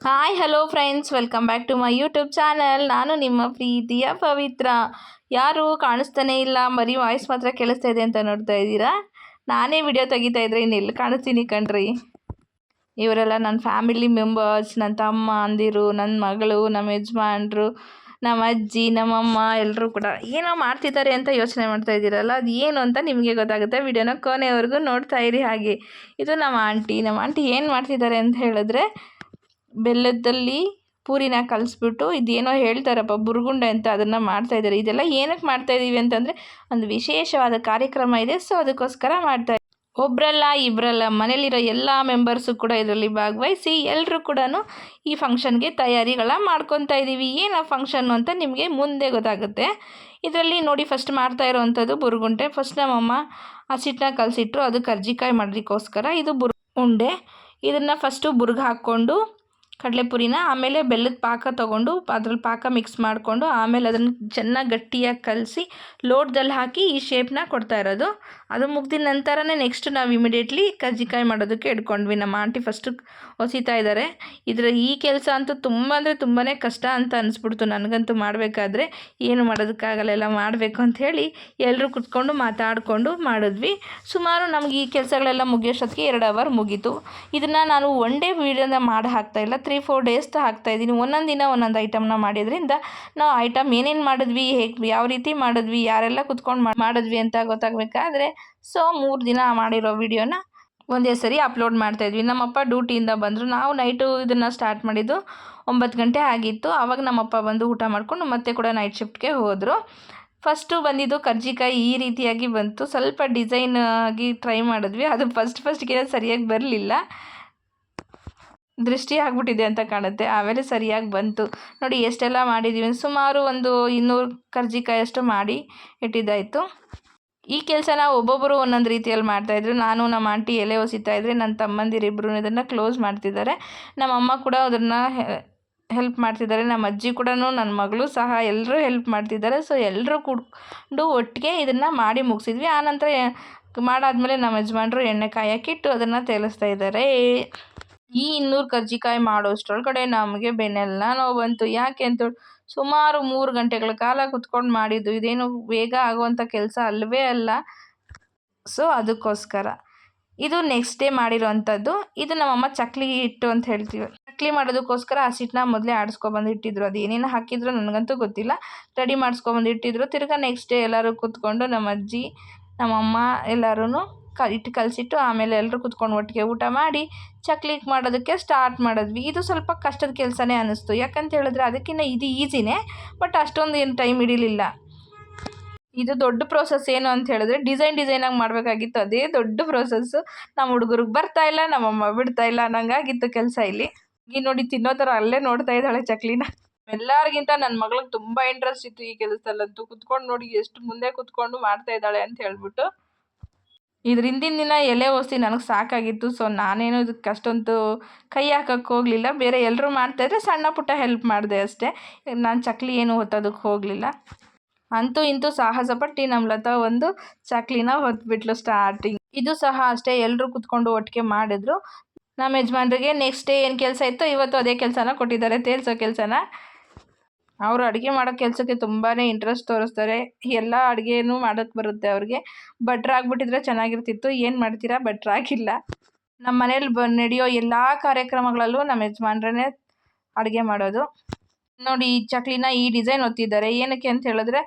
Hi hello friends, welcome back to my YouTube channel. ನಾನು ನಿಮ್ಮ ಪ್ರೀತಿಯ ಪವಿತ್ರ. ಯಾರು ಕಾಣಿಸ್ತಾನೆ ಇಲ್ಲ, ಬರೀ ವಾಯ್ಸ್ ಮಾತ್ರ ಕೇಳಿಸ್ತಾ ಇದೆ ಅಂತ ನೋಡ್ತಾ ಇದ್ದೀರಾ. ನಾನೇ ವಿಡಿಯೋ ತೆಗಿತಾ ಇದ್ರೆ ಇನ್ನೆಲ್ಲಿ ಕಾಣಿಸ್ತೀನಿ ಕಣ್ರಿ. ಇವರೆಲ್ಲ ನನ್ನ ಫ್ಯಾಮಿಲಿ ಮೆಂಬರ್ಸ್, ನನ್ನ ತಮ್ಮ ಅಂದಿರು, ನನ್ನ ಮಗಳು, ನಮ್ಮ ಯಜಮಾನ್ರು, ನಮ್ಮ ಅಜ್ಜಿ, ನಮ್ಮಮ್ಮ ಎಲ್ಲರೂ ಕೂಡ ಏನೋ ಮಾಡ್ತಿದ್ದಾರೆ ಅಂತ ಯೋಚನೆ ಮಾಡ್ತಾ ಇದ್ದೀರಲ್ಲ, ಅದು ಏನು ಅಂತ ನಿಮಗೆ ಗೊತ್ತಾಗುತ್ತೆ. ವಿಡಿಯೋನ ಕೊನೆವರೆಗೂ ನೋಡ್ತಾ ಇರಿ. ಹಾಗೆ ಇದು ನಮ್ಮ ಆಂಟಿ ಏನು ಮಾಡ್ತಿದ್ದಾರೆ ಅಂತ ಹೇಳಿದ್ರೆ, ಬೆಲ್ಲದಲ್ಲಿ ಪೂರಿನ ಕಲಿಸ್ಬಿಟ್ಟು ಇದೇನೋ ಹೇಳ್ತಾರಪ್ಪ ಬುರುಗುಂಡೆ ಅಂತ, ಅದನ್ನು ಮಾಡ್ತಾಯಿದ್ದಾರೆ. ಇದೆಲ್ಲ ಏನಕ್ಕೆ ಮಾಡ್ತಾಯಿದ್ದೀವಿ ಅಂತಂದರೆ, ಒಂದು ವಿಶೇಷವಾದ ಕಾರ್ಯಕ್ರಮ ಇದೆ, ಸೊ ಅದಕ್ಕೋಸ್ಕರ ಮಾಡ್ತಾ ಒಬ್ಬರಲ್ಲ ಇಬ್ಬರಲ್ಲ, ಮನೇಲಿರೋ ಎಲ್ಲ ಮೆಂಬರ್ಸು ಕೂಡ ಇದರಲ್ಲಿ ಭಾಗವಹಿಸಿ ಎಲ್ಲರೂ ಕೂಡ ಈ ಫಂಕ್ಷನ್ಗೆ ತಯಾರಿಗಳ ಮಾಡ್ಕೊತಾ ಇದ್ದೀವಿ. ಏನು ಆ ಫಂಕ್ಷನ್ನು ಅಂತ ನಿಮಗೆ ಮುಂದೆ ಗೊತ್ತಾಗುತ್ತೆ. ಇದರಲ್ಲಿ ನೋಡಿ, ಫಸ್ಟ್ ಮಾಡ್ತಾ ಇರೋವಂಥದ್ದು ಬುರುಗುಂಡೆ. ಫಸ್ಟ್ ನಮ್ಮಮ್ಮ ಹಸಿಟ್ಟನ್ನ ಕಲಸಿಟ್ರು, ಅದು ಕರ್ಜಿಕಾಯಿ ಮಾಡಲಿಕ್ಕೋಸ್ಕರ. ಇದು ಉಂಡೆ. ಇದನ್ನು ಫಸ್ಟು ಬುರ್ಗ್ ಹಾಕ್ಕೊಂಡು ಕಡಲೆಪುರಿನ, ಆಮೇಲೆ ಬೆಲ್ಲದ ಪಾಕ ತೊಗೊಂಡು ಅದ್ರಲ್ಲಿ ಪಾಕ ಮಿಕ್ಸ್ ಮಾಡಿಕೊಂಡು, ಆಮೇಲೆ ಅದನ್ನು ಚೆನ್ನಾಗಿ ಗಟ್ಟಿಯಾಗಿ ಕಲಸಿ ಲೋಟದಲ್ಲಿ ಹಾಕಿ ಈ ಶೇಪ್ನ ಕೊಡ್ತಾ ಇರೋದು. ಅದು ಮುಗ್ದಿದ ನಂತರನೇ ನೆಕ್ಸ್ಟ್ ನಾವು ಇಮಿಡಿಯೇಟ್ಲಿ ಕಜ್ಜಿಕಾಯಿ ಮಾಡೋದಕ್ಕೆ ಇಟ್ಕೊಂಡ್ವಿ. ನಮ್ಮ ಆಂಟಿ ಫಸ್ಟು ಹೊಸಿತಾ ಇದ್ದಾರೆ. ಈ ಕೆಲಸ ಅಂತೂ ತುಂಬ ಅಂದರೆ ತುಂಬಾ ಕಷ್ಟ ಅಂತ ಅನಿಸ್ಬಿಡ್ತು ನನಗಂತೂ. ಮಾಡಬೇಕಾದ್ರೆ ಏನು ಮಾಡೋದಕ್ಕಾಗಲ್ಲ, ಎಲ್ಲ ಮಾಡಬೇಕು ಅಂಥೇಳಿ ಎಲ್ಲರೂ ಕುತ್ಕೊಂಡು ಮಾತಾಡಿಕೊಂಡು ಮಾಡಿದ್ವಿ. ಸುಮಾರು ನಮ್ಗೆ ಈ ಕೆಲಸಗಳೆಲ್ಲ ಮುಗಿಯೋಷ್ಟೊತ್ತಿಗೆ 2 ಅವರ್ ಮುಗೀತು. ಇದನ್ನು ನಾನು ಒನ್ ಡೇ ವೀಡಿಯೋನ ಮಾಡಿ ಹಾಕ್ತಾಯಿಲ್ಲ, 3-4 ಡೇಸ್ ಹಾಕ್ತಾಯಿದ್ದೀನಿ. ಒಂದೊಂದು ದಿನ ಒಂದೊಂದು ಐಟಮ್ನ ಮಾಡಿದ್ರಿಂದ ನಾವು ಐಟಮ್ ಏನೇನು ಮಾಡಿದ್ವಿ, ಯಾವ ರೀತಿ ಮಾಡಿದ್ವಿ, ಯಾರೆಲ್ಲ ಕುತ್ಕೊಂಡು ಮಾಡಿದ್ವಿ ಅಂತ ಗೊತ್ತಾಗಬೇಕಾದ್ರೆ, ಸೊ 3 ದಿನ ಮಾಡಿರೋ ವಿಡಿಯೋನ ಒಂದೇ ಸರಿ ಅಪ್ಲೋಡ್ ಮಾಡ್ತಾಯಿದ್ವಿ. ನಮ್ಮಪ್ಪ ಡ್ಯೂಟಿಯಿಂದ ಬಂದರು. ನಾವು ನೈಟು ಇದನ್ನು ಸ್ಟಾರ್ಟ್ ಮಾಡಿದ್ದು 9 ಗಂಟೆ ಆಗಿತ್ತು. ಆವಾಗ ನಮ್ಮಪ್ಪ ಬಂದು ಊಟ ಮಾಡಿಕೊಂಡು ಮತ್ತೆ ಕೂಡ ನೈಟ್ ಶಿಫ್ಟ್ಗೆ ಹೋದರು. ಫಸ್ಟು ಬಂದಿದ್ದು ಕರ್ಜಿಕಾಯಿ ಈ ರೀತಿಯಾಗಿ ಬಂತು. ಸ್ವಲ್ಪ ಡಿಸೈನ್ ಆಗಿ ಟ್ರೈ ಮಾಡಿದ್ವಿ. ಅದು ಫಸ್ಟ್ಗೆ ಸರಿಯಾಗಿ ಬರಲಿಲ್ಲ, ದೃಷ್ಟಿ ಆಗಿಬಿಟ್ಟಿದೆ ಅಂತ ಕಾಣುತ್ತೆ. ಆಮೇಲೆ ಸರಿಯಾಗಿ ಬಂತು. ನೋಡಿ ಎಷ್ಟೆಲ್ಲ ಮಾಡಿದ್ದೀವಿ, ಸುಮಾರು ಒಂದು 200 ಕರ್ಜಿಕಾಯಷ್ಟು ಮಾಡಿ ಇಟ್ಟಿದ್ದಾಯಿತು. ಈ ಕೆಲಸನ ಒಬ್ಬೊಬ್ಬರು ಒಂದೊಂದು ರೀತಿಯಲ್ಲಿ ಮಾಡ್ತಾಯಿದ್ರು. ನಾನು ನಮ್ಮ ಆಂಟಿ ಎಲೆ ಹೊಸಿತಾಯಿದ್ರೆ, ನನ್ನ ತಮ್ಮಂದಿರಿಬ್ಬರು ಇದನ್ನು ಕ್ಲೋಸ್ ಮಾಡ್ತಿದ್ದಾರೆ. ನಮ್ಮಮ್ಮ ಕೂಡ ಅದನ್ನು ಹೆಲ್ಪ್ ಮಾಡ್ತಿದ್ದಾರೆ. ನಮ್ಮ ಅಜ್ಜಿ ಕೂಡ, ನನ್ನ ಮಗಳು ಸಹ ಎಲ್ಲರೂ ಹೆಲ್ಪ್ ಮಾಡ್ತಿದ್ದಾರೆ. ಸೊ ಎಲ್ಲರೂ ಕೂತ್ಕೊಂಡು ಒಟ್ಟಿಗೆ ಇದನ್ನು ಮಾಡಿ ಮುಗಿಸಿದ್ವಿ. ಆನಂತರ ಮಾಡಾದ್ಮೇಲೆ ನಮ್ಮ ಯಜಮಾನ್ರು ಎಣ್ಣೆ ಕಾಯಕ್ಕಿಟ್ಟು ಅದನ್ನು ತೇಲಿಸ್ತಾ ಇದ್ದಾರೆ. ಈ 200 ಕರ್ಜಿಕಾಯಿ ಮಾಡೋಷ್ಟರೊಳಗಡೆ ನಮಗೆ ಬೆನ್ನೆಲ್ಲ ನೋವು ಬಂತು. ಯಾಕೆ ಅಂತ ಸುಮಾರು 3 ಗಂಟೆಗಳ ಕಾಲ ಕುತ್ಕೊಂಡು ಮಾಡಿದ್ದು. ಇದೇನು ಬೇಗ ಆಗುವಂಥ ಕೆಲಸ ಅಲ್ಲವೇ ಅಲ್ಲ. ಸೊ ಅದಕ್ಕೋಸ್ಕರ ಇದು ನೆಕ್ಸ್ಟ್ ಡೇ ಮಾಡಿರೋವಂಥದ್ದು. ಇದು ನಮ್ಮಮ್ಮ ಚಕ್ಲಿ ಹಿಟ್ಟು ಅಂತ ಹೇಳ್ತೀವಿ. ಚಕ್ಲಿ ಮಾಡೋದಕ್ಕೋಸ್ಕರ ಹಸಿಟ್ಟನ್ನ ಮೊದಲೇ ಆಡಿಸ್ಕೊಬಂದು ಇಟ್ಟಿದ್ರು. ಅದು ಏನೇನು ಹಾಕಿದ್ರು ನನಗಂತೂ ಗೊತ್ತಿಲ್ಲ. ರೆಡಿ ಮಾಡಿಸ್ಕೊಬಂದು ಇಟ್ಟಿದ್ರು. ತಿರ್ಗಾ ನೆಕ್ಸ್ಟ್ ಡೇ ಎಲ್ಲರೂ ಕೂತ್ಕೊಂಡು ನಮ್ಮ ಅಜ್ಜಿ, ನಮ್ಮಮ್ಮ ಎಲ್ಲರೂ ಹಿಟ್ಟು ಕಲಸಿಟ್ಟು, ಆಮೇಲೆ ಎಲ್ಲರೂ ಕುತ್ಕೊಂಡು ಒಟ್ಟಿಗೆ ಊಟ ಮಾಡಿ ಚಕ್ಲಿ ಮಾಡೋದಕ್ಕೆ ಸ್ಟಾರ್ಟ್ ಮಾಡಿದ್ವಿ. ಇದು ಸ್ವಲ್ಪ ಕಷ್ಟದ ಕೆಲಸನೇ ಅನ್ನಿಸ್ತು. ಯಾಕಂತ ಹೇಳಿದ್ರೆ ಅದಕ್ಕಿಂತ ಇದು ಈಸಿನೇ, ಬಟ್ ಅಷ್ಟೊಂದು ಏನು ಟೈಮ್ ಹಿಡಿಲಿಲ್ಲ. ಇದು ದೊಡ್ಡ ಪ್ರೋಸೆಸ್ ಏನು ಅಂತ ಹೇಳಿದ್ರೆ, ಡಿಸೈನಾಗಿ ಮಾಡಬೇಕಾಗಿತ್ತು. ಅದೇ ದೊಡ್ಡ ಪ್ರೋಸೆಸ್ಸು. ನಮ್ಮ ಹುಡುಗರಿಗೆ ಬರ್ತಾಯಿಲ್ಲ, ನಮ್ಮಮ್ಮ ಬಿಡ್ತಾಯಿಲ್ಲ ಅನ್ನಂಗಾಗಿತ್ತು ಕೆಲಸ ಇಲ್ಲಿ. ಈಗ ನೋಡಿ ತಿನ್ನೋ ಥರ ಅಲ್ಲೇ ನೋಡ್ತಾ ಇದ್ದಾಳೆ ಚಕ್ಲಿನ. ಎಲ್ಲರಿಗಿಂತ ನನ್ನ ಮಗಳಿಗೆ ತುಂಬ ಇಂಟ್ರೆಸ್ಟ್ ಇತ್ತು ಈ ಕೆಲಸದಲ್ಲಂತೂ. ಕುತ್ಕೊಂಡು ನೋಡಿ ಎಷ್ಟು ಮುಂದೆ ಕುತ್ಕೊಂಡು ಮಾಡ್ತಾ ಇದ್ದಾಳೆ ಅಂತ ಹೇಳ್ಬಿಟ್ಟು. ಇದ್ರ ಹಿಂದಿನ ದಿನ ಎಲೆ ಒಸಿ ನನಗೆ ಸಾಕಾಗಿತ್ತು. ಸೊ ನಾನೇನು ಇದಕ್ಕೆ ಅಷ್ಟೊಂದು ಕೈ ಹಾಕಕ್ಕೆ ಹೋಗಲಿಲ್ಲ. ಬೇರೆ ಎಲ್ಲರೂ ಮಾಡ್ತಾಯಿದ್ರೆ ಸಣ್ಣ ಪುಟ್ಟ ಹೆಲ್ಪ್ ಮಾಡಿದೆ ಅಷ್ಟೇ. ನಾನು ಚಕ್ಲಿ ಏನು ಹೊತ್ತೋದಕ್ಕೆ ಹೋಗಲಿಲ್ಲ. ಅಂತೂ ಇಂತೂ ಸಾಹಸ ಪಟ್ಟು ನಮ್ಮ ಲತಾ ಒಂದು ಚಕ್ಲಿನ ಹೊತ್ಬಿಟ್ಲು ಸ್ಟಾರ್ಟಿಂಗ್. ಇದು ಸಹ ಅಷ್ಟೇ, ಎಲ್ಲರೂ ಕುತ್ಕೊಂಡು ಒಟ್ಟಿಗೆ ಮಾಡಿದ್ರು. ನಮ್ಮ ಯಜಮಾನ್ರಿಗೆ ನೆಕ್ಸ್ಟ್ ಡೇ ಏನು ಕೆಲಸ ಇತ್ತು, ಇವತ್ತು ಅದೇ ಕೆಲಸನ ಕೊಟ್ಟಿದ್ದಾರೆ, ತೇಲ್ಸೋ ಕೆಲಸನ. ಅವರು ಅಡುಗೆ ಮಾಡೋ ಕೆಲಸಕ್ಕೆ ತುಂಬಾ ಇಂಟ್ರೆಸ್ಟ್ ತೋರಿಸ್ತಾರೆ. ಎಲ್ಲ ಅಡುಗೆನೂ ಮಾಡೋಕ್ಕೆ ಬರುತ್ತೆ ಅವ್ರಿಗೆ. ಭಟ್ರಾಗ್ಬಿಟ್ಟಿದ್ರೆ ಚೆನ್ನಾಗಿರ್ತಿತ್ತು. ಏನು ಮಾಡ್ತೀರಾ, ಭಟ್ರಾಗಿಲ್ಲ. ನಮ್ಮ ಮನೇಲಿ ನಡೆಯೋ ಎಲ್ಲ ಕಾರ್ಯಕ್ರಮಗಳಲ್ಲೂ ನಮ್ಮ ಯಜಮಾನ್ರೇ ಅಡುಗೆ ಮಾಡೋದು. ನೋಡಿ ಈ ಚಕ್ಲಿನ ಈ ಡಿಸೈನ್ ಒತ್ತಿದ್ದಾರೆ. ಏನಕ್ಕೆ ಅಂತ ಹೇಳಿದ್ರೆ,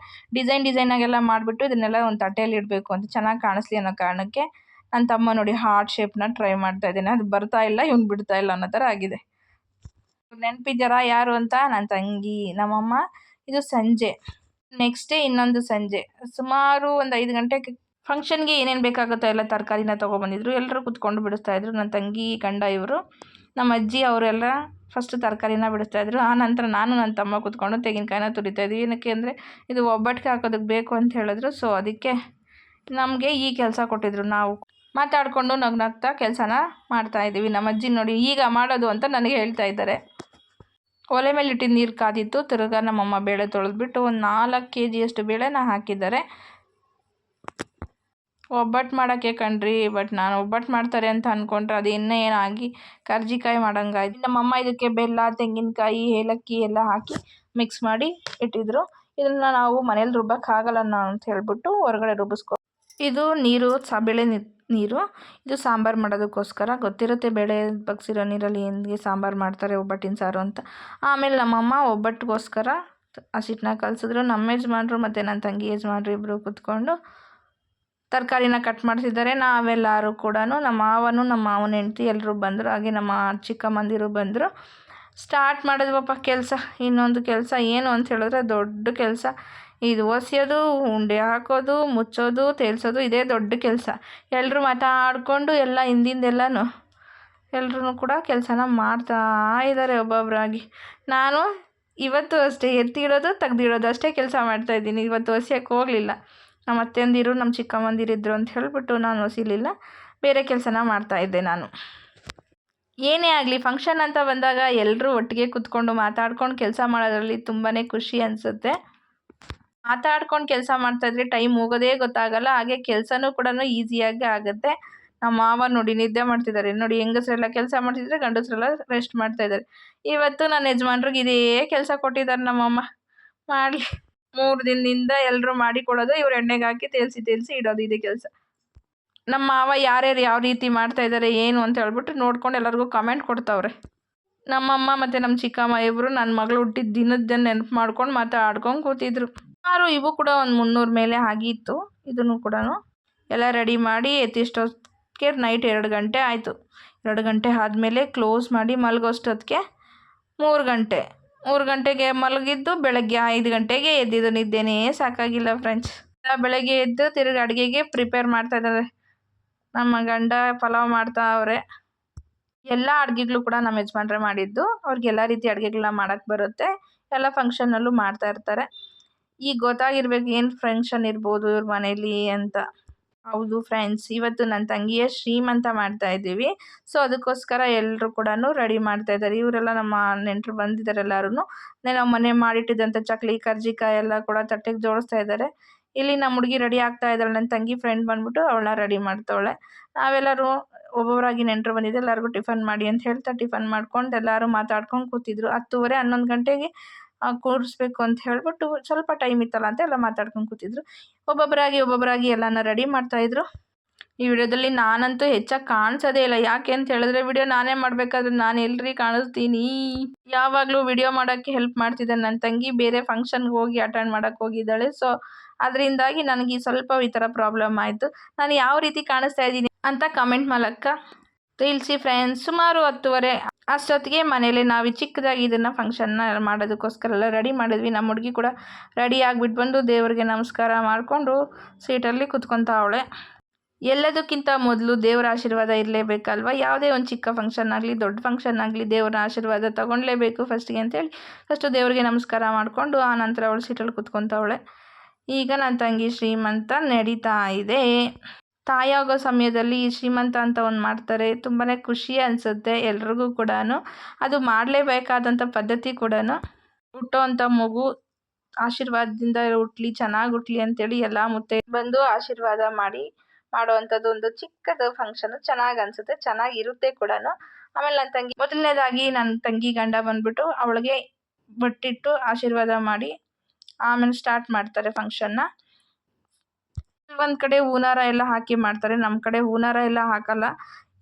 ಡಿಸೈನಾಗೆಲ್ಲ ಮಾಡಿಬಿಟ್ಟು ಇದನ್ನೆಲ್ಲ ಒಂದು ತಟ್ಟೆಯಲ್ಲಿ ಇಡಬೇಕು ಅಂತ, ಚೆನ್ನಾಗಿ ಕಾಣಿಸ್ಲಿ ಅನ್ನೋ ಕಾರಣಕ್ಕೆ. ನನ್ನ ತಮ್ಮ ನೋಡಿ ಹಾರ್ಟ್ ಶೇಪ್ನ ಟ್ರೈ ಮಾಡ್ತಾ ಇದ್ದೇನೆ. ಅದು ಬರ್ತಾ ಇಲ್ಲ, ಇವ್ನು ಬಿಡ್ತಾ ಇಲ್ಲ ಅನ್ನೋ ಥರ ಆಗಿದೆ. ನೆನಪಿದ್ದಾರಾ ಯಾರು ಅಂತ? ನನ್ನ ತಂಗಿ, ನಮ್ಮಮ್ಮ. ಇದು ಸಂಜೆ, ನೆಕ್ಸ್ಟ್ ಡೇ ಇನ್ನೊಂದು ಸಂಜೆ. ಸುಮಾರು ಒಂದು 5 ಗಂಟೆಗೆ ಫಂಕ್ಷನ್ಗೆ ಏನೇನು ಬೇಕಾಗುತ್ತೋ ಎಲ್ಲ ತರಕಾರಿನ ತೊಗೊಬಂದಿದ್ರು. ಎಲ್ಲರೂ ಕುತ್ಕೊಂಡು ಬಿಡಿಸ್ತಾಯಿದ್ರು. ನನ್ನ ತಂಗಿ, ಗಂಡ ಇವರು. ನಮ್ಮ ಅಜ್ಜಿ ಅವರೆಲ್ಲ ಫಸ್ಟು ತರಕಾರಿನ ಬಿಡಿಸ್ತಾಯಿದ್ರು. ಆ ನಂತರ ನಾನು ನನ್ನ ತಮ್ಮ ಕುತ್ಕೊಂಡು ತೆಂಗಿನಕಾಯಿನ ತುರಿತಾಯಿದ್ವಿ. ಏನಕ್ಕೆ ಅಂದರೆ ಇದು ಒಬ್ಬಟ್ಟಿಗೆ ಹಾಕೋದಕ್ಕೆ ಬೇಕು ಅಂತ ಹೇಳಿದ್ರು. ಸೊ ಅದಕ್ಕೆ ನಮಗೆ ಈ ಕೆಲಸ ಕೊಟ್ಟಿದ್ರು. ನಾವು ಮಾತಾಡಿಕೊಂಡು ನಗ್ನಗ್ತಾ ಕೆಲಸನ ಮಾಡ್ತಾಯಿದ್ದೀವಿ. ನಮ್ಮ ಅಜ್ಜಿ ನೋಡಿ ಈಗ ಮಾಡೋದು ಅಂತ ನನಗೆ ಹೇಳ್ತಾ ಇದ್ದಾರೆ. ಒಲೆ ಮೇಲೆ ಇಟ್ಟಿದ್ದು ನೀರು ಕಾದಿತ್ತು. ತಿರ್ಗಾ ನಮ್ಮಮ್ಮ ಬೇಳೆ ತೊಳೆದ್ಬಿಟ್ಟು ಒಂದು 4 kg ಬೇಳೆನ ಹಾಕಿದ್ದಾರೆ. ಒಬ್ಬಟ್ಟು ಮಾಡೋಕ್ಕೆ ಕಣ್ರಿ. ಬಟ್ ನಾನು ಒಬ್ಬಟ್ಟು ಮಾಡ್ತಾರೆ ಅಂತ ಅಂದ್ಕೊಂಡ್ರೆ ಅದು ಏನಾಗಿ ಕರ್ಜಿಕಾಯಿ ಮಾಡಂಗಾಯ್ತು. ನಮ್ಮಮ್ಮ ಇದಕ್ಕೆ ಬೆಲ್ಲ, ತೆಂಗಿನಕಾಯಿ, ಏಲಕ್ಕಿ ಎಲ್ಲ ಹಾಕಿ ಮಿಕ್ಸ್ ಮಾಡಿ ಇಟ್ಟಿದ್ರು. ಇದನ್ನು ನಾವು ಮನೇಲಿ ರುಬ್ಬಕ್ಕಾಗಲ್ಲ ಅಂತ ಹೇಳ್ಬಿಟ್ಟು ಹೊರಗಡೆ ರುಬ್ಬಿಸ್ಕೊ. ಇದು ನೀರು ಬೇಳೆ ನೀರು. ಇದು ಸಾಂಬಾರು ಮಾಡೋದಕ್ಕೋಸ್ಕರ. ಗೊತ್ತಿರುತ್ತೆ ಬೇಳೆ ಬಗ್ಸಿರೋ ನೀರಲ್ಲಿ ಹೆಂಗೆ ಸಾಂಬಾರು ಮಾಡ್ತಾರೆ ಒಬ್ಬಟ್ಟಿನ ಸಾರು ಅಂತ. ಆಮೇಲೆ ನಮ್ಮಮ್ಮ ಒಬ್ಬಟ್ಟಿಗೋಸ್ಕರ ಹಸಿಟ್ಟನ್ನ ಕಲಸಿದ್ರು. ನಮ್ಮ ಯಜಮಾನ್ರು ಮತ್ತು ನನ್ನ ತಂಗಿ ಯಜಮಾನ್ರು ಇಬ್ಬರು ಕೂತ್ಕೊಂಡು ತರಕಾರಿನ ಕಟ್ ಮಾಡ್ತಿದ್ದಾರೆ. ನಾವೆಲ್ಲರೂ ಕೂಡ ನಮ್ಮ ಮಾವನು ನಮ್ಮ ಮಾವನ ಹೆಂಡ್ತಿ ಎಲ್ಲರೂ ಬಂದರು. ಹಾಗೆ ನಮ್ಮ ಚಿಕ್ಕಮ್ಮಂದಿರು ಬಂದರು. ಸ್ಟಾರ್ಟ್ ಮಾಡಿದ್ವಪ್ಪ ಕೆಲಸ. ಇನ್ನೊಂದು ಕೆಲಸ ಏನು ಅಂತ ಹೇಳಿದ್ರೆ ದೊಡ್ಡ ಕೆಲಸ. ಇದು ಒಸೆಯೋದು, ಉಂಡೆ ಹಾಕೋದು, ಮುಚ್ಚೋದು, ತೇಲ್ಸೋದು, ಇದೇ ದೊಡ್ಡ ಕೆಲಸ. ಎಲ್ಲರೂ ಮಾತಾಡಿಕೊಂಡು ಎಲ್ಲ ಹಿಂದಿಂದೆಲ್ಲನೂ ಎಲ್ಲರೂ ಕೂಡ ಕೆಲಸನ ಮಾಡ್ತಾ ಇದ್ದಾರೆ ಒಬ್ಬೊಬ್ಬರಾಗಿ. ನಾನು ಇವತ್ತು ಅಷ್ಟೇ ಎತ್ತಿಡೋದು ತೆಗ್ದಿಡೋದು ಅಷ್ಟೇ ಕೆಲಸ ಮಾಡ್ತಾಯಿದ್ದೀನಿ. ಇವತ್ತು ಒಸೆಯೋಕ್ಕೆ ಹೋಗಲಿಲ್ಲ. ನಮ್ಮ ಅತ್ತೆಯಂದಿರು ನಮ್ಮ ಚಿಕ್ಕಮ್ಮಂದಿರಿದ್ರು ಅಂತ ಹೇಳಿಬಿಟ್ಟು ನಾನು ಒಸಿಲಿಲ್ಲ. ಬೇರೆ ಕೆಲಸನ ಮಾಡ್ತಾಯಿದ್ದೆ ನಾನು. ಏನೇ ಆಗಲಿ ಫಂಕ್ಷನ್ ಅಂತ ಬಂದಾಗ ಎಲ್ಲರೂ ಒಟ್ಟಿಗೆ ಕೂತ್ಕೊಂಡು ಮಾತಾಡ್ಕೊಂಡು ಕೆಲಸ ಮಾಡೋದ್ರಲ್ಲಿ ತುಂಬಾ ಖುಷಿ ಅನಿಸುತ್ತೆ. ಮಾತಾಡ್ಕೊಂಡು ಕೆಲಸ ಮಾಡ್ತಾಯಿದ್ರೆ ಟೈಮ್ ಹೋಗೋದೇ ಗೊತ್ತಾಗಲ್ಲ. ಹಾಗೆ ಕೆಲಸನೂ ಕೂಡ ಈಸಿಯಾಗಿ ಆಗುತ್ತೆ. ನಮ್ಮ ಮಾವ ನೋಡಿ ನಿದ್ದೆ ಮಾಡ್ತಿದ್ದಾರೆ. ನೋಡಿ, ಹೆಂಗಸರೆಲ್ಲ ಕೆಲಸ ಮಾಡ್ತಿದ್ರೆ ಗಂಡಸರೆಲ್ಲ ರೆಸ್ಟ್ ಮಾಡ್ತಾಯಿದ್ದಾರೆ. ಇವತ್ತು ನನ್ನ ಯಜಮಾನ್ರಿಗೆ ಇದೇ ಕೆಲಸ ಕೊಟ್ಟಿದ್ದಾರೆ ನಮ್ಮಮ್ಮ. ಮಾಡಲಿ, 3 ದಿನದಿಂದ ಎಲ್ಲರೂ ಮಾಡಿ ಕೊಡೋದು, ಇವ್ರು ಎಣ್ಣೆಗೆ ಹಾಕಿ ತೇಲ್ಸಿ ಇಡೋದು, ಇದೇ ಕೆಲಸ. ನಮ್ಮ ಮಾವ ಯಾರ್ಯಾರು ಯಾವ ರೀತಿ ಮಾಡ್ತಾಯಿದ್ದಾರೆ ಏನು ಅಂತ ಹೇಳ್ಬಿಟ್ಟು ನೋಡ್ಕೊಂಡು ಎಲ್ಲರಿಗೂ ಕಮೆಂಟ್ ಕೊಡ್ತಾವ್ರೆ. ನಮ್ಮಮ್ಮ ಮತ್ತು ನಮ್ಮ ಚಿಕ್ಕಮ್ಮ ಇಬ್ಬರು ನನ್ನ ಮಗಳು ಹುಟ್ಟಿದ ದಿನದ ನೆನಪು ಮಾಡ್ಕೊಂಡು ಮಾತಾಡ್ಕೊಂಡು ಕೂತಿದ್ರು. ಇವು ಕೂಡ ಒಂದು 300 ಮೇಲೆ ಆಗಿತ್ತು. ಇದನ್ನು ಕೂಡ ಎಲ್ಲ ರೆಡಿ ಮಾಡಿ ಎತ್ತಿಷ್ಟೊತ್ತಿಗೆ ನೈಟ್ 2 ಗಂಟೆ ಆಯಿತು. 2 ಗಂಟೆ ಆದಮೇಲೆ ಕ್ಲೋಸ್ ಮಾಡಿ ಮಲಗೋಷ್ಟೊತ್ತಿಗೆ 3 ಗಂಟೆ. 3 ಗಂಟೆಗೆ ಮಲಗಿದ್ದು ಬೆಳಗ್ಗೆ 5 ಗಂಟೆಗೆ ಎದ್ದಿದ್ದು. ನಿದ್ದೆನೇ ಸಾಕಾಗಿಲ್ಲ ಫ್ರೆಂಡ್ಸ್. ಬೆಳಗ್ಗೆ ಎದ್ದು ತಿರುಗಿ ಅಡುಗೆಗೆ ಪ್ರಿಪೇರ್ ಮಾಡ್ತಾಯಿದ್ದಾರೆ. ನಮ್ಮ ಗಂಡ ಪಲಾವ್ ಮಾಡ್ತಾ ಅವ್ರೆ. ಎಲ್ಲ ಅಡುಗೆಗಳು ಕೂಡ ನಮ್ಮ ಯಜಮಾನ್ರೆ ಮಾಡಿದ್ದು. ಅವ್ರಿಗೆ ಎಲ್ಲ ರೀತಿ ಅಡುಗೆಗಳನ್ನ ಮಾಡೋಕ್ಕೆ ಬರುತ್ತೆ. ಎಲ್ಲ ಫಂಕ್ಷನ್ನಲ್ಲೂ ಮಾಡ್ತಾ ಇರ್ತಾರೆ. ಈಗ ಗೊತ್ತಾಗಿರ್ಬೇಕು ಏನು ಫಂಕ್ಷನ್ ಇರ್ಬೋದು ಇವ್ರ ಮನೇಲಿ ಅಂತ. ಹೌದು ಫ್ರೆಂಡ್ಸ್, ಇವತ್ತು ನನ್ನ ತಂಗಿಯ ಶ್ರೀಮಂತ ಮಾಡ್ತಾ ಇದ್ದೀವಿ. ಸೊ ಅದಕ್ಕೋಸ್ಕರ ಎಲ್ಲರೂ ಕೂಡ ರೆಡಿ ಮಾಡ್ತಾ ಇದ್ದಾರೆ. ಇವರೆಲ್ಲ ನಮ್ಮ ನೆಂಟರು ಬಂದಿದ್ದಾರೆ ಎಲ್ಲರೂ. ನಾವು ಮನೆ ಮಾಡಿಟ್ಟಿದ್ದಂಥ ಚಕ್ಲಿ, ಕರ್ಜಿಕಾಯಿ ಎಲ್ಲ ಕೂಡ ತಟ್ಟೆಗೆ ಜೋಡಿಸ್ತಾ ಇದ್ದಾರೆ. ಇಲ್ಲಿ ನಮ್ಮ ಹುಡುಗಿ ರೆಡಿ ಆಗ್ತಾ ಇದ್ದಾಳೆ. ನನ್ನ ತಂಗಿ ಫ್ರೆಂಡ್ ಬಂದ್ಬಿಟ್ಟು ಅವಳನ್ನ ರೆಡಿ ಮಾಡ್ತಾವಳೆ. ನಾವೆಲ್ಲರೂ ಒಬ್ಬೊಬ್ಬರಾಗಿ ನೆಂಟರು ಬಂದಿದ್ದು ಎಲ್ಲರಿಗೂ ಟಿಫನ್ ಮಾಡಿ ಅಂತ ಹೇಳ್ತಾ ಟಿಫನ್ ಮಾಡ್ಕೊಂಡು ಎಲ್ಲರೂ ಮಾತಾಡ್ಕೊಂಡು ಕೂತಿದ್ರು. 10:30 11 ಗಂಟೆಗೆ ಕೂರಿಸ್ಬೇಕು ಅಂತ ಹೇಳ್ಬಿಟ್ಟು ಸ್ವಲ್ಪ ಟೈಮ್ ಇತ್ತಲ್ಲ ಅಂತ ಎಲ್ಲ ಮಾತಾಡ್ಕೊಂಡು ಕೂತಿದ್ರು. ಒಬ್ಬೊಬ್ಬರಾಗಿ ಎಲ್ಲನ ರೆಡಿ ಮಾಡ್ತಾಯಿದ್ರು. ಈ ವಿಡಿಯೋದಲ್ಲಿ ನಾನಂತೂ ಹೆಚ್ಚಾಗಿ ಕಾಣಿಸೋದೇ ಇಲ್ಲ. ಯಾಕೆ ಅಂತ ಹೇಳಿದ್ರೆ ವಿಡಿಯೋ ನಾನೇ ಮಾಡಬೇಕಾದ್ರೆ ನಾನು ಎಲ್ರಿ ಕಾಣಿಸ್ತೀನಿ. ಯಾವಾಗಲೂ ವಿಡಿಯೋ ಮಾಡೋಕ್ಕೆ ಹೆಲ್ಪ್ ಮಾಡ್ತಿದ್ದೆ ನನ್ನ ತಂಗಿ. ಬೇರೆ ಫಂಕ್ಷನ್ಗೆ ಹೋಗಿ ಅಟೆಂಡ್ ಮಾಡೋಕ್ಕೆ ಹೋಗಿದ್ದಾಳೆ. ಸೊ ಅದರಿಂದಾಗಿ ನನಗೆ ಸ್ವಲ್ಪ ಈ ಥರ ಪ್ರಾಬ್ಲಮ್ ಆಯಿತು. ನಾನು ಯಾವ ರೀತಿ ಕಾಣಿಸ್ತಾ ಇದ್ದೀನಿ ಅಂತ ಕಮೆಂಟ್ ಮೂಲಕ ತಿಳಿಸಿ ಫ್ರೆಂಡ್ಸ್. ಸುಮಾರು 10:30 ಅಷ್ಟೊತ್ತಿಗೆ ಮನೇಲಿ ನಾವು ಚಿಕ್ಕದಾಗಿ ಇದನ್ನು ಫಂಕ್ಷನ್ನ ಮಾಡೋದಕ್ಕೋಸ್ಕರ ಎಲ್ಲ ರೆಡಿ ಮಾಡಿದ್ವಿ. ನಮ್ಮ ಹುಡುಗಿ ಕೂಡ ರೆಡಿ ಆಗಿಬಿಟ್ಟು ಬಂದು ದೇವರಿಗೆ ನಮಸ್ಕಾರ ಮಾಡಿಕೊಂಡು ಸೀಟಲ್ಲಿ ಕುತ್ಕೊತಾವಳೆ. ಎಲ್ಲದಕ್ಕಿಂತ ಮೊದಲು ದೇವರ ಆಶೀರ್ವಾದ ಇರಲೇಬೇಕಲ್ವ. ಯಾವುದೇ ಒಂದು ಚಿಕ್ಕ ಫಂಕ್ಷನ್ ಆಗಲಿ ದೊಡ್ಡ ಫಂಕ್ಷನ್ ಆಗಲಿ ದೇವರ ಆಶೀರ್ವಾದ ತೊಗೊಳ್ಲೇಬೇಕು ಫಸ್ಟಿಗೆ ಅಂತೇಳಿ ಫಸ್ಟು ದೇವರಿಗೆ ನಮಸ್ಕಾರ ಮಾಡಿಕೊಂಡು ಆ ನಂತರ ಅವಳು ಸೀಟಲ್ಲಿ ಕುತ್ಕೊತಾವಳೆ. ಈಗ ನನ್ನ ತಂಗಿ ಶ್ರೀಮಂತ ನಡೀತಾ ಇದೆ. ತಾಯಾಗೋ ಸಮಯದಲ್ಲಿ ಈ ಶ್ರೀಮಂತ ಅಂತ ಒಂದು ಮಾಡ್ತಾರೆ. ತುಂಬಾ ಖುಷಿ ಅನಿಸುತ್ತೆ ಎಲ್ರಿಗೂ ಕೂಡ. ಅದು ಮಾಡಲೇಬೇಕಾದಂಥ ಪದ್ಧತಿ ಕೂಡ. ಹುಟ್ಟೋವಂಥ ಮಗು ಆಶೀರ್ವಾದದಿಂದ ಹುಟ್ಟಲಿ, ಚೆನ್ನಾಗಿ ಹುಟ್ಟಲಿ ಅಂತೇಳಿ ಎಲ್ಲ ಮುತ್ತೈದೆ ಬಂದು ಆಶೀರ್ವಾದ ಮಾಡೋವಂಥದ್ದು ಒಂದು ಚಿಕ್ಕದು ಫಂಕ್ಷನು. ಚೆನ್ನಾಗಿ ಅನಿಸುತ್ತೆ, ಚೆನ್ನಾಗಿರುತ್ತೆ ಕೂಡ. ಆಮೇಲೆ ನನ್ನ ತಂಗಿ ಗಂಡ ಬಂದ್ಬಿಟ್ಟು ಅವಳಿಗೆ ಬಟ್ಟಿಟ್ಟು ಆಶೀರ್ವಾದ ಮಾಡಿ ಆಮೇಲೆ ಸ್ಟಾರ್ಟ್ ಮಾಡ್ತಾರೆ ಫಂಕ್ಷನ್ನ. ಒಂದು ಕಡೆ ಹೂನಾರ ಎಲ್ಲ ಹಾಕಿ ಮಾಡ್ತಾರೆ. ನಮ್ಮ ಕಡೆ ಹೂನಾರ ಎಲ್ಲ ಹಾಕಲ್ಲ.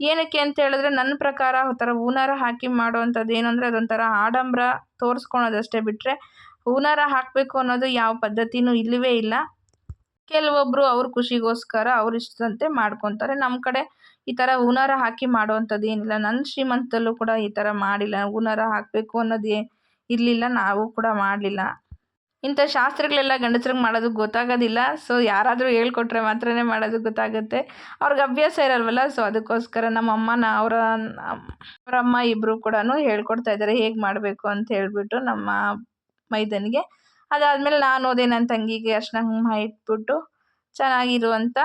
ಏನಕ್ಕೆ ಅಂತ ಹೇಳಿದ್ರೆ ನನ್ನ ಪ್ರಕಾರ ಆ ಥರ ಹೂನಾರ ಹಾಕಿ ಮಾಡೋವಂಥದ್ದು ಏನು ಅಂದರೆ ಅದೊಂಥರ ಆಡಂಬರ ತೋರಿಸ್ಕೊಳೋದಷ್ಟೇ ಬಿಟ್ಟರೆ ಹೂನಾರ ಹಾಕಬೇಕು ಅನ್ನೋದು ಯಾವ ಪದ್ಧತಿನೂ ಇಲ್ಲವೇ ಇಲ್ಲ. ಕೆಲವೊಬ್ಬರು ಅವ್ರ ಖುಷಿಗೋಸ್ಕರ ಅವ್ರು ಇಷ್ಟದಂತೆ ಮಾಡ್ಕೊತಾರೆ. ನಮ್ಮ ಕಡೆ ಈ ಥರ ಹೂನಾರ ಹಾಕಿ ಮಾಡೋವಂಥದ್ದು ಏನಿಲ್ಲ. ನನ್ನ ಶ್ರೀಮಂತದಲ್ಲೂ ಕೂಡ ಈ ಥರ ಮಾಡಿಲ್ಲ. ಹೂನಾರ ಹಾಕಬೇಕು ಅನ್ನೋದು ಇರಲಿಲ್ಲ, ನಾವು ಕೂಡ ಮಾಡಲಿಲ್ಲ. ಇಂಥ ಶಾಸ್ತ್ರಗಳೆಲ್ಲ ಗಂಡಸ್ರಿಗೆ ಮಾಡೋದಕ್ಕೆ ಗೊತ್ತಾಗೋದಿಲ್ಲ. ಸೊ ಯಾರಾದರೂ ಹೇಳ್ಕೊಟ್ರೆ ಮಾತ್ರನೇ ಮಾಡೋದಕ್ಕೆ ಗೊತ್ತಾಗುತ್ತೆ. ಅವ್ರಿಗೆ ಅಭ್ಯಾಸ ಇರಲ್ವಲ್ಲ. ಸೊ ಅದಕ್ಕೋಸ್ಕರ ನಮ್ಮಮ್ಮನ ಅವರಮ್ಮ ಇಬ್ಬರು ಕೂಡ ಹೇಳ್ಕೊಡ್ತಾ ಇದ್ದಾರೆ ಹೇಗೆ ಮಾಡಬೇಕು ಅಂತ ಹೇಳ್ಬಿಟ್ಟು ನಮ್ಮ ಮೈದನಿಗೆ. ಅದಾದಮೇಲೆ ನಾನು ಹೋದೆ ನನ್ನ ತಂಗಿಗೆ ಅರ್ಶಿನ ಕುಂಕುಮ ಇಟ್ಬಿಟ್ಟು ಚೆನ್ನಾಗಿರುವಂತ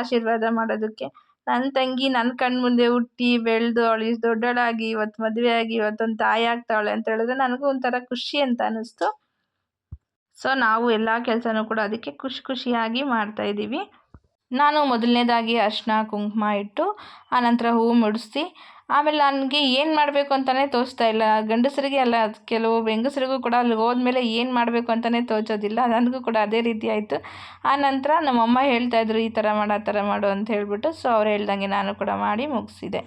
ಆಶೀರ್ವಾದ ಮಾಡೋದಕ್ಕೆ. ನನ್ನ ತಂಗಿ ನನ್ನ ಕಣ್ಮುಂದೆ ಹುಟ್ಟಿ ಬೆಳೆದು ಅವಳು ಇಷ್ಟು ದೊಡ್ಡಳಾಗಿ ಇವತ್ತು ಮದುವೆ ಆಗಿ ಇವತ್ತೊಂದು ತಾಯಿ ಆಗ್ತಾವಳೆ ಅಂತ ಹೇಳಿದ್ರೆ ನನಗೂ ಒಂಥರ ಖುಷಿ ಅಂತ ಅನ್ನಿಸ್ತು. ಸೊ ನಾವು ಎಲ್ಲ ಕೆಲಸನೂ ಕೂಡ ಅದಕ್ಕೆ ಖುಷಿಯಾಗಿ ಮಾಡ್ತಾಯಿದ್ದೀವಿ. ನಾನು ಮೊದಲನೇದಾಗಿ ಅರಿಶಿನ ಕುಂಕುಮ ಇಟ್ಟು ಆನಂತರ ಹೂವು ಮುಡಿಸಿ ಆಮೇಲೆ ನನಗೆ ಏನು ಮಾಡಬೇಕು ಅಂತಲೇ ತೋಚ್ತಾ ಇಲ್ಲ. ಗಂಡಸರಿಗೆ ಅಲ್ಲ, ಕೆಲವು ಹೆಂಗಸರಿಗೂ ಕೂಡ ಅಲ್ಲಿ ಹೋದ್ಮೇಲೆ ಏನು ಮಾಡಬೇಕು ಅಂತಲೇ ತೋಚೋದಿಲ್ಲ. ನನಗೂ ಕೂಡ ಅದೇ ರೀತಿ ಆಯಿತು. ಆನಂತರ ನಮ್ಮಮ್ಮ ಹೇಳ್ತಾಯಿದ್ರು, ಈ ಥರ ಮಾಡು ಆ ಥರ ಮಾಡು ಅಂತ ಹೇಳಿಬಿಟ್ಟು. ಸೊ ಅವ್ರು ಹೇಳ್ದಂಗೆ ನಾನು ಕೂಡ ಮಾಡಿ ಮುಗಿಸಿದೆ.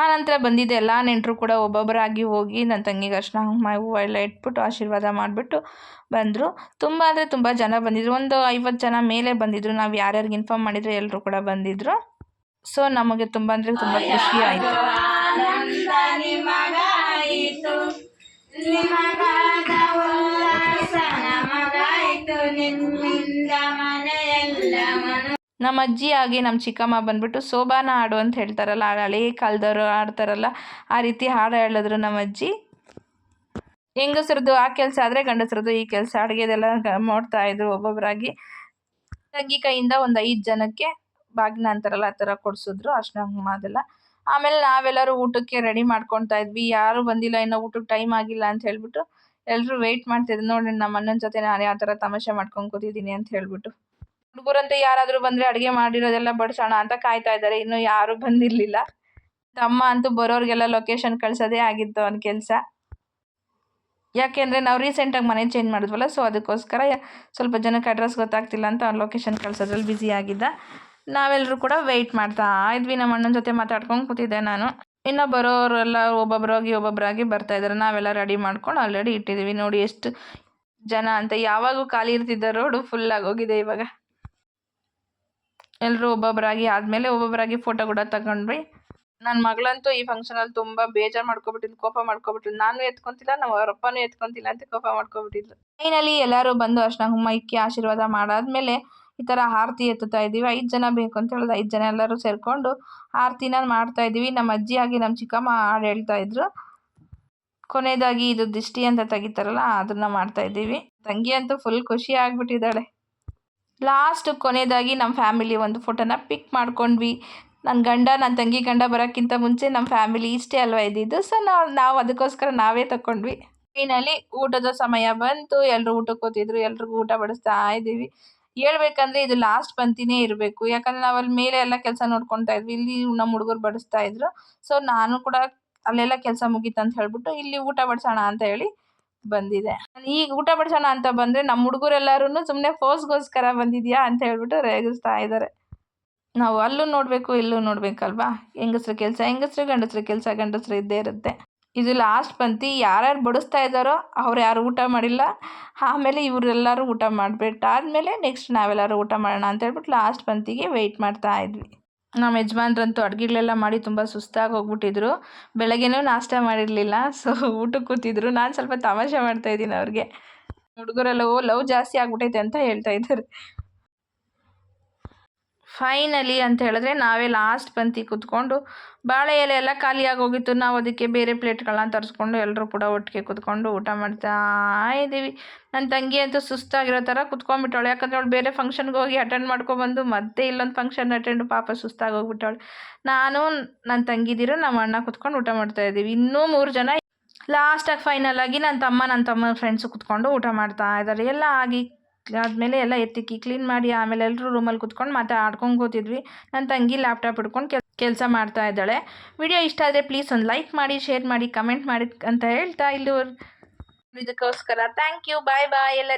ಆನಂತರ ಬಂದಿದ್ದ ಎಲ್ಲ ನೆಂಟರು ಕೂಡ ಒಬ್ಬೊಬ್ಬರಾಗಿ ಹೋಗಿ ನನ್ನ ತಂಗಿಗೆ ಅರಿಶಿನ ಕುಂಕುಮ ಹೂವು ಎಲ್ಲ ಇಟ್ಬಿಟ್ಟು ಆಶೀರ್ವಾದ ಮಾಡಿಬಿಟ್ಟು ಬಂದರು. ತುಂಬ ಅಂದರೆ ತುಂಬ ಜನ ಬಂದಿದ್ದರು. ಒಂದು 50 ಜನ ಮೇಲೆ ಬಂದಿದ್ದರು. ನಾವು ಯಾರ್ಯಾರಿಗೆ ಇನ್ಫಾರ್ಮ್ ಮಾಡಿದರೆ ಎಲ್ಲರೂ ಕೂಡ ಬಂದಿದ್ದರು. ಸೊ ನಮಗೆ ತುಂಬ ಅಂದರೆ ತುಂಬ ಖುಷಿ ಆಯಿತು. ನಮ್ಮ ಅಜ್ಜಿ ಆಗಿ ನಮ್ಮ ಚಿಕ್ಕಮ್ಮ ಬಂದ್ಬಿಟ್ಟು ಸೋಬಾನ ಹಾಡು ಅಂತ ಹೇಳ್ತಾರಲ್ಲ, ಹಳೇ ಕಾಲದವರು ಆಡ್ತಾರಲ್ಲ, ಆ ರೀತಿ ಹಾಡು ಹೇಳಿದ್ರು ನಮ್ಮ ಅಜ್ಜಿ. ಹೆಂಗಸ್ರದ್ದು ಆ ಕೆಲಸ ಆದರೆ ಗಂಡಸ್ರದ್ದು ಈ ಕೆಲಸ, ಅಡುಗೆದೆಲ್ಲ ಮಾಡ್ತಾಯಿದ್ರು ಒಬ್ಬೊಬ್ಬರಾಗಿ. ತಂಗಿ ಕೈಯಿಂದ ಒಂದು 5 ಜನಕ್ಕೆ ಬಾಗಿನ ಅಂತಾರಲ್ಲ ಆ ಥರ ಕೊಡಿಸಿದ್ರು ಅರಿಶಿನ ಕುಂಕುಮ ಅದೆಲ್ಲ. ಆಮೇಲೆ ನಾವೆಲ್ಲರೂ ಊಟಕ್ಕೆ ರೆಡಿ ಮಾಡ್ಕೊತಾ ಇದ್ವಿ. ಯಾರೂ ಬಂದಿಲ್ಲ, ಇನ್ನೂ ಊಟಕ್ಕೆ ಟೈಮ್ ಆಗಿಲ್ಲ ಅಂತ ಹೇಳ್ಬಿಟ್ಟು ಎಲ್ಲರೂ ವೆಯ್ಟ್ ಮಾಡ್ತಿದ್ರು. ನೋಡಿ ನಮ್ಮ ಅಣ್ಣನ ಜೊತೆ ನಾನು ಯಾವ ಥರ ತಮಾಷೆ ಮಾಡ್ಕೊಂಡು ಕೂತಿದ್ದೀನಿ ಅಂತ ಹೇಳ್ಬಿಟ್ಟು. ಹುಡುಗರಂತೆ ಯಾರಾದರೂ ಬಂದರೆ ಅಡುಗೆ ಮಾಡಿರೋದೆಲ್ಲ ಬಡಿಸೋಣ ಅಂತ ಕಾಯ್ತಾ ಇದ್ದಾರೆ. ಇನ್ನೂ ಯಾರೂ ಬಂದಿರಲಿಲ್ಲ. ಅಮ್ಮ ಅಂತೂ ಬರೋರಿಗೆಲ್ಲ ಲೊಕೇಶನ್ ಕಳ್ಸೋದೇ ಆಗಿತ್ತು ಅವ್ನ ಕೆಲಸ. ಯಾಕೆಂದರೆ ನಾವು ರೀಸೆಂಟಾಗಿ ಮನೆ ಚೇಂಜ್ ಮಾಡಿದ್ವಲ್ಲ, ಸೊ ಅದಕ್ಕೋಸ್ಕರ ಸ್ವಲ್ಪ ಜನಕ್ಕೆ ಅಡ್ರೆಸ್ ಗೊತ್ತಾಗ್ತಿಲ್ಲ ಅಂತ ಅವ್ನು ಲೊಕೇಶನ್ ಕಳ್ಸೋದ್ರಲ್ಲಿ ಬ್ಯುಸಿ ಆಗಿದ್ದ. ನಾವೆಲ್ಲರೂ ಕೂಡ ವೆಯ್ಟ್ ಮಾಡ್ತಾ ಇದ್ವಿ. ನಮ್ಮ ಅಣ್ಣನ ಜೊತೆ ಮಾತಾಡ್ಕೊಂಡು ಕೂತಿದ್ದೆ ನಾನು. ಇನ್ನು ಬರೋರೆಲ್ಲ ಒಬ್ಬೊಬ್ಬರಾಗಿ ಬರ್ತಾಯಿದ್ದಾರೆ. ನಾವೆಲ್ಲ ರೆಡಿ ಮಾಡ್ಕೊಂಡು ಆಲ್ರೆಡಿ ಇಟ್ಟಿದ್ದೀವಿ. ನೋಡಿ ಎಷ್ಟು ಜನ ಅಂತ. ಯಾವಾಗೂ ಖಾಲಿ ಇರ್ತಿದ್ದ ರೋಡು ಫುಲ್ಲಾಗಿ ಹೋಗಿದೆ ಇವಾಗ. ಎಲ್ಲರೂ ಒಬ್ಬೊಬ್ಬರಾಗಿ ಆದಮೇಲೆ ಒಬ್ಬೊಬ್ಬರಾಗಿ ಫೋಟೋ ಕೂಡ ತಗೊಂಡ್ವಿ. ನನ್ನ ಮಗಳಂತೂ ಈ ಫಂಕ್ಷನಲ್ಲಿ ತುಂಬ ಬೇಜಾರು ಮಾಡ್ಕೊಬಿಟ್ಟಿದ್ಲು, ಕೋಪ ಮಾಡ್ಕೊಬಿಟ್ಟಿದ್ಲು. ನಾನು ಎತ್ಕೊತಿಲ್ಲ, ನಮ್ಮ ಅವರಪ್ಪನೂ ಎತ್ಕೊತಿಲ್ಲ ಅಂತ ಕೋಪ ಮಾಡ್ಕೊಬಿಟ್ಟಿದ್ಲು. ಫೈನಲಿ ಎಲ್ಲರೂ ಬಂದು ಅರಿಶಿನ ಕುಂಕುಮ ಇಕ್ಕಿ ಆಶೀರ್ವಾದ ಮಾಡಾದ್ಮೇಲೆ ಈ ಥರ ಆರತಿ ಎತ್ತುತ್ತಾ ಇದ್ದೀವಿ. 5 ಜನ ಬೇಕು ಅಂತ ಹೇಳಿದ್ರೆ 5 ಜನ ಎಲ್ಲರೂ ಸೇರಿಕೊಂಡು ಆರತಿನ ಮಾಡ್ತಾ ಇದ್ದೀವಿ. ನಮ್ಮ ಅಜ್ಜಿಯಾಗಿ ನಮ್ಮ ಚಿಕ್ಕಮ್ಮ ಹಾಡು ಹೇಳ್ತಾ ಇದ್ರು. ಕೊನೆಯದಾಗಿ ಇದು ದಿಷ್ಟಿ ಅಂತ ತೆಗಿತಾರಲ್ಲ ಅದನ್ನು ಮಾಡ್ತಾ ಇದ್ದೀವಿ. ತಂಗಿ ಅಂತೂ ಫುಲ್ ಖುಷಿ ಆಗಿಬಿಟ್ಟಿದ್ದಾಳೆ. ಲಾಸ್ಟ್ ಕೊನೆಯದಾಗಿ ನಮ್ಮ ಫ್ಯಾಮಿಲಿ ಒಂದು ಫೋಟೋನ ಪಿಕ್ ಮಾಡ್ಕೊಂಡ್ವಿ. ನನ್ನ ತಂಗಿ ಗಂಡ ಬರೋಕ್ಕಿಂತ ಮುಂಚೆ ನಮ್ಮ ಫ್ಯಾಮಿಲಿ ಇಷ್ಟೇ ಅಲ್ವಾ ಇದ್ದಿದ್ದು. ಸೊ ನಾವು ಅದಕ್ಕೋಸ್ಕರ ನಾವೇ ತಗೊಂಡ್ವಿ. ಫೈನಲಿ ಊಟದ ಸಮಯ ಬಂತು. ಎಲ್ಲರೂ ಊಟಕ್ಕೆ ಕೂತಿದ್ರು. ಎಲ್ರಿಗೂ ಊಟ ಬಡಿಸ್ತಾ ಇದ್ದೀವಿ. ಹೇಳ್ಬೇಕಂದ್ರೆ ಇದು ಲಾಸ್ಟ್ ಪಂಕ್ತಿನೇ ಇರಬೇಕು. ಯಾಕಂದರೆ ನಾವು ಅಲ್ಲಿ ಮೇಲೆ ಎಲ್ಲ ಕೆಲಸ ನೋಡ್ಕೊತಾ ಇದ್ವಿ. ಇಲ್ಲಿ ನಮ್ಮ ಹುಡುಗರು ಬಡಿಸ್ತಾ ಇದ್ರು. ಸೊ ನಾನು ಕೂಡ ಅಲ್ಲೆಲ್ಲ ಕೆಲಸ ಮುಗೀತು ಅಂತ ಹೇಳ್ಬಿಟ್ಟು ಇಲ್ಲಿ ಊಟ ಬಡಿಸೋಣ ಅಂತ ಹೇಳಿ ಬಂದಿದೆ. ಈಗ ಊಟ ಬಡಿಸೋಣ ಅಂತ ಬಂದರೆ ನಮ್ಮ ಹುಡುಗರೆಲ್ಲರೂ ಸುಮ್ಮನೆ ಫೋಸ್ಗೋಸ್ಕರ ಬಂದಿದ್ಯಾ ಅಂತ ಹೇಳ್ಬಿಟ್ಟು ರೇಗಿಸ್ತಾ ಇದ್ದಾರೆ. ನಾವು ಅಲ್ಲೂ ನೋಡಬೇಕು ಇಲ್ಲೂ ನೋಡಬೇಕಲ್ವಾ. ಹೆಂಗಸ್ರ ಕೆಲಸ ಹೆಂಗಸ್ರು, ಗಂಡಸ್ರ ಕೆಲಸ ಗಂಡಸ್ರು ಇದ್ದೇ ಇರುತ್ತೆ. ಇದು ಲಾಸ್ಟ್ ಪಂಕ್ತಿ. ಯಾರ್ಯಾರು ಬಡಿಸ್ತಾ ಇದ್ದಾರೋ ಅವ್ರು ಯಾರು ಊಟ ಮಾಡಿಲ್ಲ. ಆಮೇಲೆ ಇವರೆಲ್ಲರೂ ಊಟ ಮಾಡಿಬಿಟ್ಟಾದ್ಮೇಲೆ ನೆಕ್ಸ್ಟ್ ನಾವೆಲ್ಲರೂ ಊಟ ಮಾಡೋಣ ಅಂತ ಹೇಳ್ಬಿಟ್ಟು ಲಾಸ್ಟ್ ಪಂಕ್ತಿಗೆ ವೆಯ್ಟ್ ಮಾಡ್ತಾ ಇದ್ವಿ. ನಮ್ಮ ಯಜಮಾನ್ರಂತೂ ಅಡುಗೆಗಳೆಲ್ಲ ಮಾಡಿ ತುಂಬ ಸುಸ್ತಾಗಿ ಹೋಗ್ಬಿಟ್ಟಿದ್ರು. ಬೆಳಗ್ಗೆನೂ ನಾಷ್ಟ ಮಾಡಿರಲಿಲ್ಲ. ಸೊ ಊಟಕ್ಕೆ ಕೂತಿದ್ರು. ನಾನು ಸ್ವಲ್ಪ ತಮಾಷೆ ಮಾಡ್ತಾಯಿದ್ದೀನಿ ಅವ್ರಿಗೆ. ಹುಡುಗರೆಲ್ಲ ಲವ್ ಜಾಸ್ತಿ ಆಗ್ಬಿಟ್ಟೈತೆ ಅಂತ ಹೇಳ್ತಾ ಇದ್ದಾರೆ. ಫೈನಲಿ ಅಂತ ಹೇಳಿದ್ರೆ ನಾವೇ ಲಾಸ್ಟ್ ಪಂಕ್ತಿ ಕೂತ್ಕೊಂಡು ಬಾಳೆ ಎಲೆ ಎಲ್ಲ ಖಾಲಿಯಾಗಿ ಹೋಗಿತ್ತು. ನಾವು ಅದಕ್ಕೆ ಬೇರೆ ಪ್ಲೇಟ್ಗಳನ್ನ ತರಿಸ್ಕೊಂಡು ಎಲ್ಲರೂ ಕೂಡ ಒಟ್ಟಿಗೆ ಕೂತ್ಕೊಂಡು ಊಟ ಮಾಡ್ತಾ ಇದ್ದೀವಿ. ನನ್ನ ತಂಗಿ ಅಂತೂ ಸುಸ್ತಾಗಿರೋ ಥರ ಕುತ್ಕೊಂಡ್ಬಿಟ್ಟವಳು. ಯಾಕಂದರೆ ಅವಳು ಬೇರೆ ಫಂಕ್ಷನ್ಗೆ ಹೋಗಿ ಅಟೆಂಡ್ ಮಾಡ್ಕೊಬಂದು ಮತ್ತೆ ಇಲ್ಲೊಂದು ಫಂಕ್ಷನ್ ಅಟೆಂಡ್ ಪಾಪ ಸುಸ್ತಾಗಿ ಹೋಗ್ಬಿಟ್ಟವಳು. ನಾನು ನನ್ನ ತಂಗಿದಿರು ನಮ್ಮ ಅಣ್ಣ ಕೂತ್ಕೊಂಡು ಊಟ ಮಾಡ್ತಾಯಿದ್ದೀವಿ. ಇನ್ನೂ 3 ಜನ. ಲಾಸ್ಟಾಗಿ ಫೈನಲ್ ಆಗಿ ನನ್ನ ತಮ್ಮನ ಫ್ರೆಂಡ್ಸು ಕೂತ್ಕೊಂಡು ಊಟ ಮಾಡ್ತಾ ಇದ್ದಾರೆ. ಎಲ್ಲ ಆಗಿ ಆದಮೇಲೆ ಎಲ್ಲ ಎತ್ತಿಕ್ಕಿ ಕ್ಲೀನ್ ಮಾಡಿ ಆಮೇಲೆ ಎಲ್ಲರೂ ರೂಮಲ್ಲಿ ಕೂತ್ಕೊಂಡು ಮತ್ತೆ ಆಡ್ಕೊಂಡು ಕೂತಿದ್ವಿ. ನನ್ನ ತಂಗಿ ಲ್ಯಾಪ್ಟಾಪ್ ಹಿಡ್ಕೊಂಡು ಕೆಲಸ ಮಾಡ್ತಾ ಇದ್ದಾಳೆ. ವಿಡಿಯೋ ಇಷ್ಟ ಆದರೆ ಪ್ಲೀಸ್ ಒಂದು ಲೈಕ್ ಮಾಡಿ, ಶೇರ್ ಮಾಡಿ, ಕಮೆಂಟ್ ಮಾಡಿ ಅಂತ ಹೇಳ್ತಾ ಇದಕ್ಕೋಸ್ಕರ ಥ್ಯಾಂಕ್ ಯು. ಬಾಯ್ ಬಾಯ್ ಎಲ್ಲ.